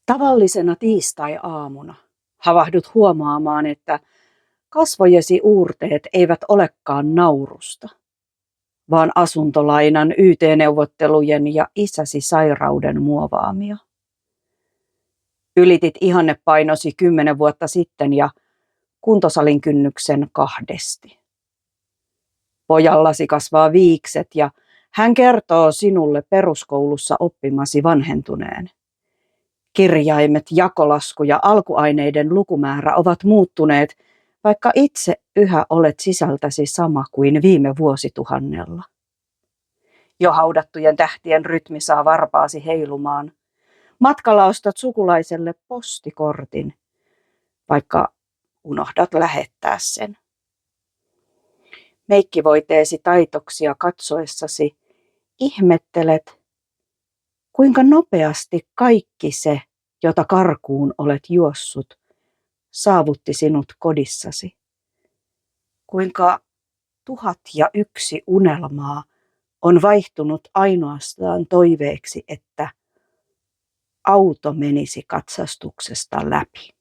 Tavallisena tiistai-aamuna havahdut huomaamaan, että kasvojesi uurteet eivät olekaan naurusta, vaan asuntolainan, YT-neuvottelujen ja isäsi sairauden muovaamia. Ylitit ihannepainosi 10 vuotta sitten ja kuntosalin kynnyksen 2. Pojallasi kasvaa viikset ja hän kertoo sinulle peruskoulussa oppimasi vanhentuneen. Kirjaimet, jakolasku ja alkuaineiden lukumäärä ovat muuttuneet, vaikka itse yhä olet sisältäsi sama kuin viime vuosituhannella. Jo haudattujen tähtien rytmi saa varpaasi heilumaan. Matkalla ostat sukulaiselle postikortin, vaikka unohdat lähettää sen. Meikkivoiteesi taitoksia katsoessasi ihmettelet, kuinka nopeasti kaikki se, jota karkuun olet juossut, saavutti sinut kodissasi. Kuinka 1001 unelmaa on vaihtunut ainoastaan toiveeksi, että auto menisi katsastuksesta läpi.